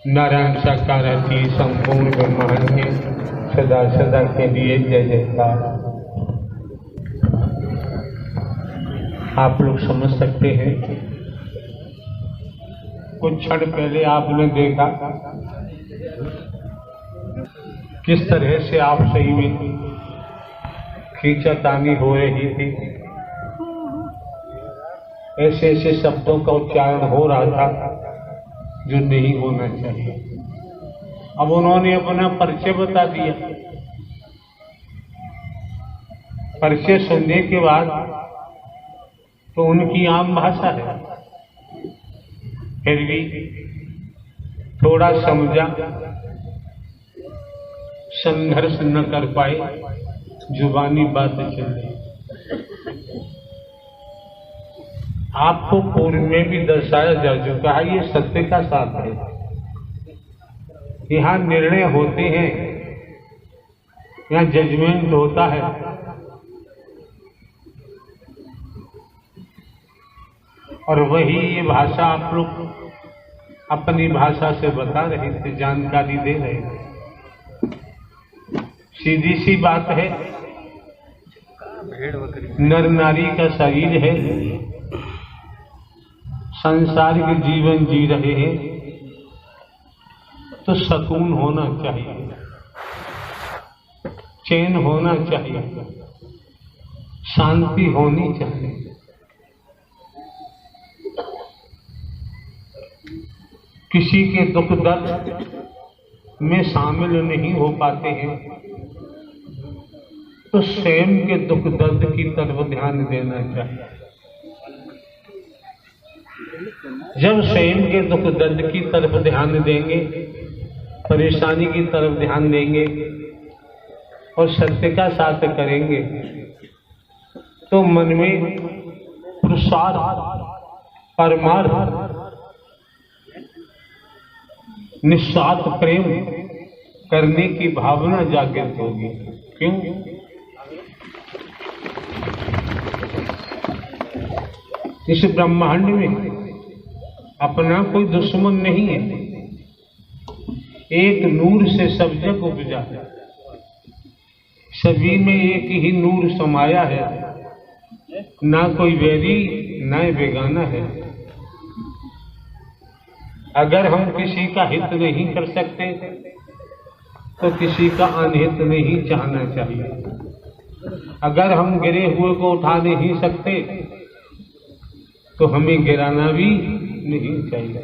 नारायण साकारथी संपूर्ण ब्रह्मांड के सदा सदा के लिए जय जयकार। आप लोग समझ सकते हैं, कुछ क्षण पहले आपने देखा किस तरह से आप सही में खींचातानी हो रही थी। ऐसे ऐसे शब्दों का उच्चारण हो रहा था जो नहीं होना चाहिए। अब उन्होंने अपना परिचय बता दिया। परिचय सुनने के बाद तो उनकी आम भाषा है, फिर भी थोड़ा समझा, संघर्ष न कर पाए, जुबानी बात चल रही। आपको पूर्व में भी दर्शाया जा चुका है, ये सत्य का साथ है। यहाँ निर्णय होते हैं, यहाँ जजमेंट होता है। और वही ये भाषा आप लोग अपनी भाषा से बता रहे थे, जानकारी दे रहे थे। सीधी सी बात है, नर नारी का शरीर है, सांसारिक जीवन जी रहे हैं, तो सुकून होना चाहिए, चैन होना चाहिए, शांति होनी चाहिए। किसी के दुख दर्द में शामिल नहीं हो पाते हैं, तो स्वयं के दुख दर्द की तरफ ध्यान देना चाहिए। जब स्वयं के दुख दर्द की तरफ ध्यान देंगे, परेशानी की तरफ ध्यान देंगे और सत्य का साथ करेंगे, तो मन में पुरुषार्थ, परमार्थ, निस्वार्थ प्रेम करने की भावना जागृत होगी। क्यों? इस ब्रह्मांड में अपना कोई दुश्मन नहीं है। एक नूर से सब जग उपजा है, सभी में एक ही नूर समाया है, ना कोई वैरी ना बेगाना है। अगर हम किसी का हित नहीं कर सकते तो किसी का अनहित नहीं चाहना चाहिए। अगर हम गिरे हुए को उठा नहीं सकते तो हमें गिराना भी नहीं चाहिए।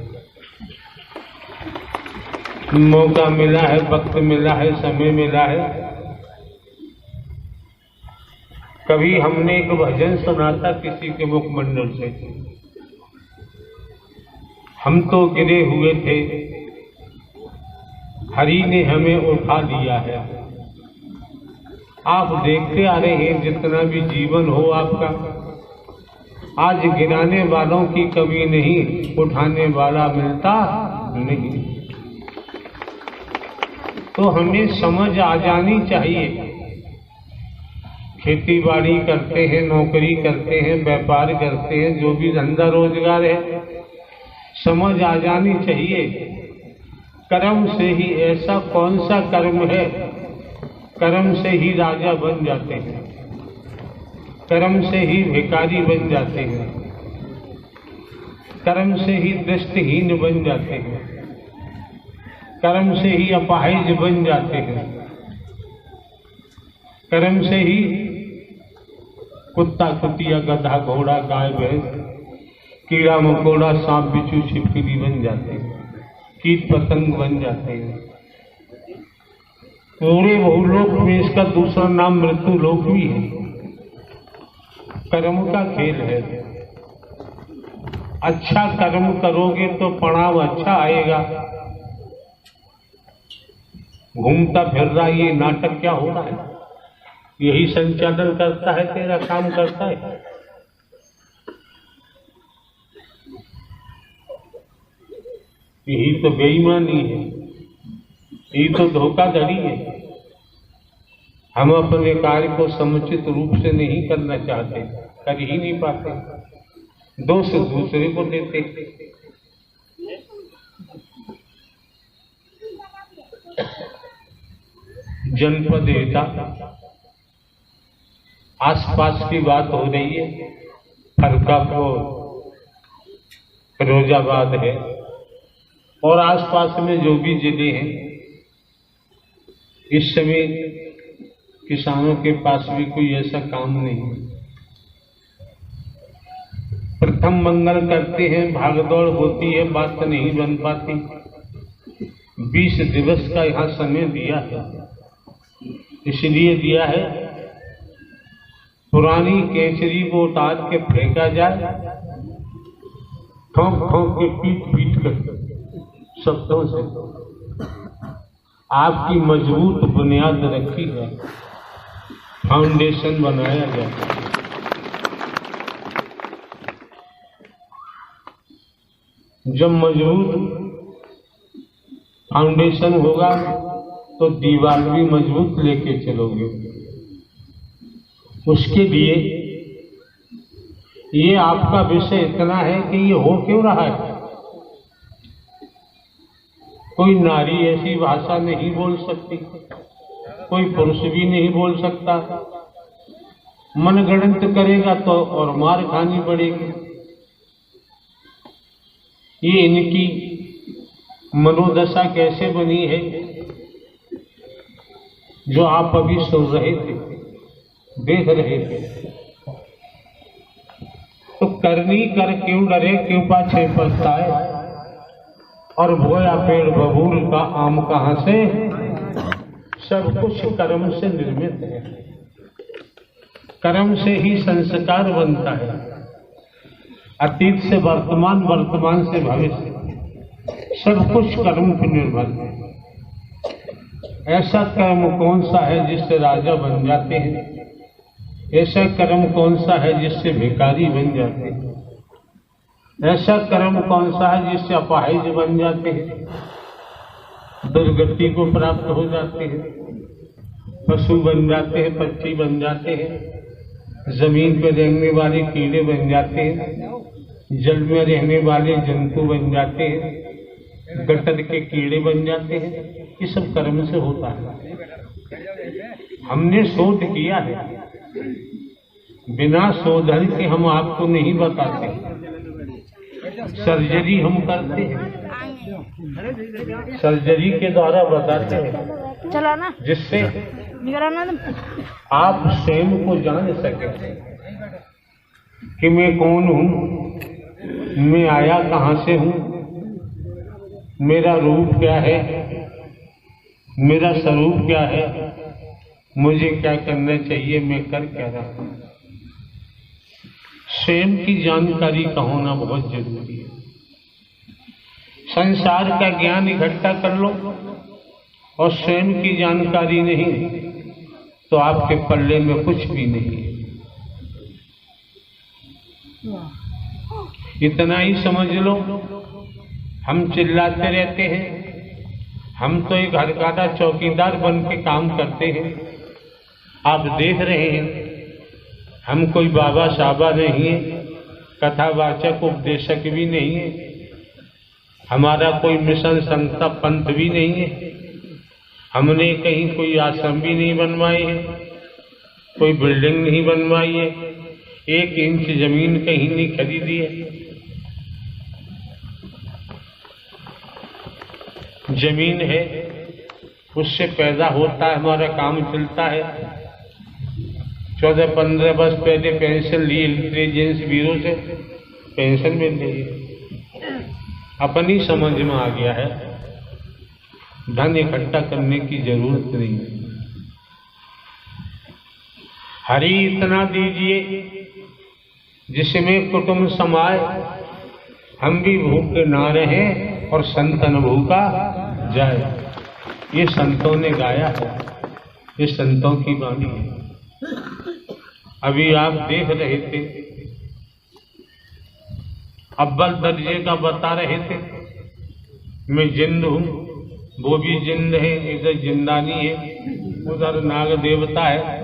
मौका मिला है, वक्त मिला है, समय मिला है। कभी हमने एक भजन सुना था किसी के मुखमंडल से, हम तो गिरे हुए थे, हरि ने हमें उठा लिया है। आप देखते आ रहे हैं, जितना भी जीवन हो आपका, आज गिराने वालों की कमी नहीं, उठाने वाला मिलता नहीं। तो हमें समझ आ जानी चाहिए। खेती बाड़ी करते हैं, नौकरी करते हैं, व्यापार करते हैं, जो भी धंधा रोजगार है, समझ आ जानी चाहिए कर्म से ही। ऐसा कौन सा कर्म है, कर्म से ही राजा बन जाते हैं, कर्म से ही भिखारी बन जाते हैं, कर्म से ही दृष्टिहीन बन जाते हैं, कर्म से ही अपाहिज बन जाते हैं, कर्म से ही कुत्ता कुतिया गधा घोड़ा गाय भैंस कीड़ा मकोड़ा सांप बिच्छू छिपकली बन जाते हैं, कीट पतंग बन जाते हैं। पूरे भूलोक में इसका दूसरा नाम मृत्यु लोक भी है। कर्म का खेल है। अच्छा कर्म करोगे तो परिणाम अच्छा आएगा। घूमता फिर रहा ये नाटक क्या हो रहा है, यही संचालन करता है, तेरा काम करता है। यही तो बेईमानी है, यही तो धोखाधड़ी है। हम अपने कार्य को समुचित रूप से नहीं करना चाहते, कर ही नहीं पाते, दोष दूसरे को देते। जनपद एटा, आसपास की बात हो रही है, फरकापुर, फिरोजाबाद है और आसपास में जो भी जिले हैं, इस समय किसानों के पास भी कोई ऐसा काम नहीं है। प्रथम मंगल करते हैं, भागदौड़ होती है, बात नहीं बन पाती। 20 दिवस का यहाँ समय दिया है, इसलिए दिया है पुरानी केचरी को उतार के फेंका जाए, ठोंक ठोंक के पीट कर शब्दों से आपकी मजबूत बुनियाद रखी है, फाउंडेशन बनाया जाए। जब मजबूत फाउंडेशन होगा तो दीवार भी मजबूत लेके चलोगे। उसके लिए ये आपका विषय इतना है कि ये हो क्यों रहा है। कोई नारी ऐसी भाषा नहीं बोल सकती, कोई पुरुष भी नहीं बोल सकता। मनगढ़ंत करेगा तो और मार खानी पड़ेगी। ये इनकी मनोदशा कैसे बनी है जो आप अभी सुन रहे थे, देख रहे थे। तो करनी कर क्यों डरे, क्यों पाछे पछताए, और बोया पेड़ बबूल का आम कहां से। सब कुछ कर्म से निर्मित है, कर्म से ही संस्कार बनता है। अतीत से वर्तमान, वर्तमान से भविष्य, सब कुछ कर्म पर निर्भर है। ऐसा कर्म कौन सा है जिससे राजा बन जाते हैं, ऐसा कर्म कौन सा है जिससे भिखारी बन जाते हैं, ऐसा कर्म कौन सा है जिससे अपाहिज बन जाते हैं, दुर्गति को प्राप्त हो जाते हैं, पशु बन जाते हैं, पक्षी बन जाते हैं, जमीन पर रहने वाले कीड़े बन जाते हैं, जल में रहने वाले जंतु बन जाते हैं, गटर के कीड़े बन जाते हैं। ये सब कर्म से होता है। हमने शोध किया है, बिना शोधन के हम आपको नहीं बताते। सर्जरी हम करते हैं, सर्जरी के द्वारा बताते हैं, जिससे आप स्वयं को जान सके कि मैं कौन हूँ, मैं आया कहाँ से हूँ, मेरा रूप क्या है, मेरा स्वरूप क्या है, मुझे क्या करना चाहिए, मैं कर क्या रहा हूँ। स्वयं की जानकारी का होना बहुत जरूरी है। संसार का ज्ञान इकट्ठा कर लो और स्वयं की जानकारी नहीं तो आपके पल्ले में कुछ भी नहीं है। इतना ही समझ लो। हम चिल्लाते रहते हैं, हम तो एक हरकाटा चौकीदार बन के काम करते हैं। आप देख रहे हैं, हम कोई बाबा साहबा नहीं है, कथावाचक उपदेशक भी नहीं है, हमारा कोई मिशन संस्था पंथ भी नहीं है, हमने कहीं कोई आश्रम भी नहीं बनवाई है, कोई बिल्डिंग नहीं बनवाई है, 1 इंच जमीन कहीं नहीं खरीदी है। जमीन है, उससे पैदा होता है, हमारा काम चलता है। 14-15 वर्ष पहले पेंशन ली इंटेलिजेंस ब्यूरो से, पेंशन मिल रही है। अपनी समझ में आ गया है, धन इकट्ठा करने की जरूरत नहीं है। हरि इतना दीजिए जिसमें कुटुंब समाए, हम भी भूखे ना रहें और संतन भूखा जाए। ये संतों ने गाया है, ये संतों की वाणी है। अभी आप देख रहे थे, अव्वल दर्जे का बता रहे थे, मैं जिंद हूँ, वो भी जिंद है, इधर जिंदानी है, उधर नाग देवता है,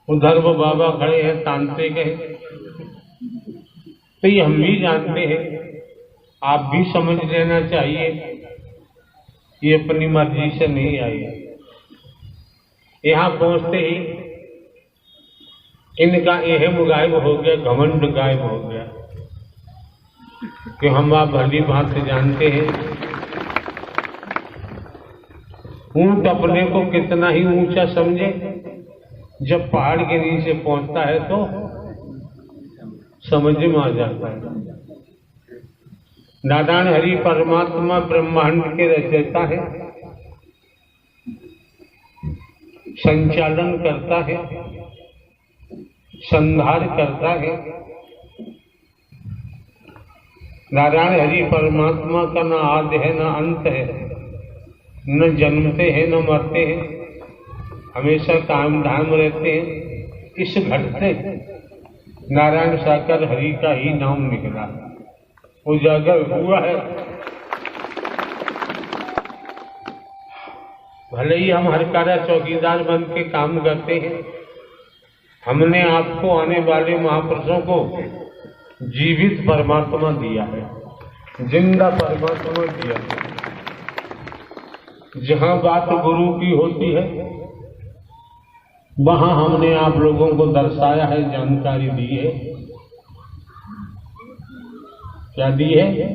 उधर वो बाबा खड़े हैं, तांत्रिक है। तो ये हम भी जानते हैं, आप भी समझ लेना चाहिए ये अपनी मर्जी से नहीं आई। यहाँ पहुंचते ही इनका एहम गायब हो गया, घमंड गायब हो गया कि हम आप भली भांति जानते हैं ऊंट अपने को कितना ही ऊंचा समझे, जब पहाड़ के नीचे पहुंचता है तो समझ में आ जाता है। नारायण हरि परमात्मा ब्रह्मांड के रचयिता है, संचालन करता है, संहार करता है। नारायण हरि परमात्मा का न आदि है न अंत है, न जन्मते हैं न मरते हैं, हमेशा काम धाम रहते हैं। इस घटते नारायण साकर हरि का ही नाम निकला, उजागर हुआ है। भले ही हम हर कार्य चौकीदार बन के काम करते हैं, हमने आपको आने वाले महापुरुषों को जीवित परमात्मा दिया है, जिंदा परमात्मा दिया है। जहां बात गुरु की होती है वहां हमने आप लोगों को दर्शाया है, जानकारी दी है। क्या दी है?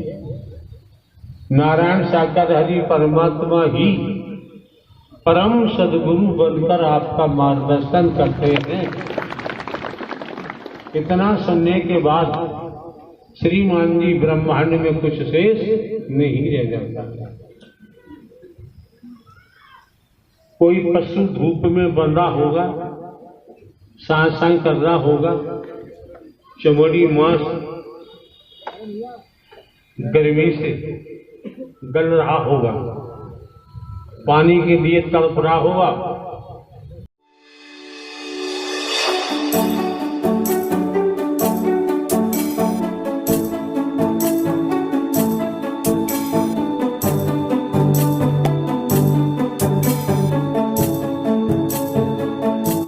नारायण साकर हरि परमात्मा ही परम सदगुरु बनकर आपका मार्गदर्शन करते हैं। इतना सुनने के बाद श्रीमान जी ब्रह्मांड में कुछ शेष नहीं रह जाता। कोई पशु धूप में बंधा होगा, सांस कर रहा होगा, चमड़ी मांस गर्मी से गल रहा होगा, पानी के लिए तड़प रहा होगा,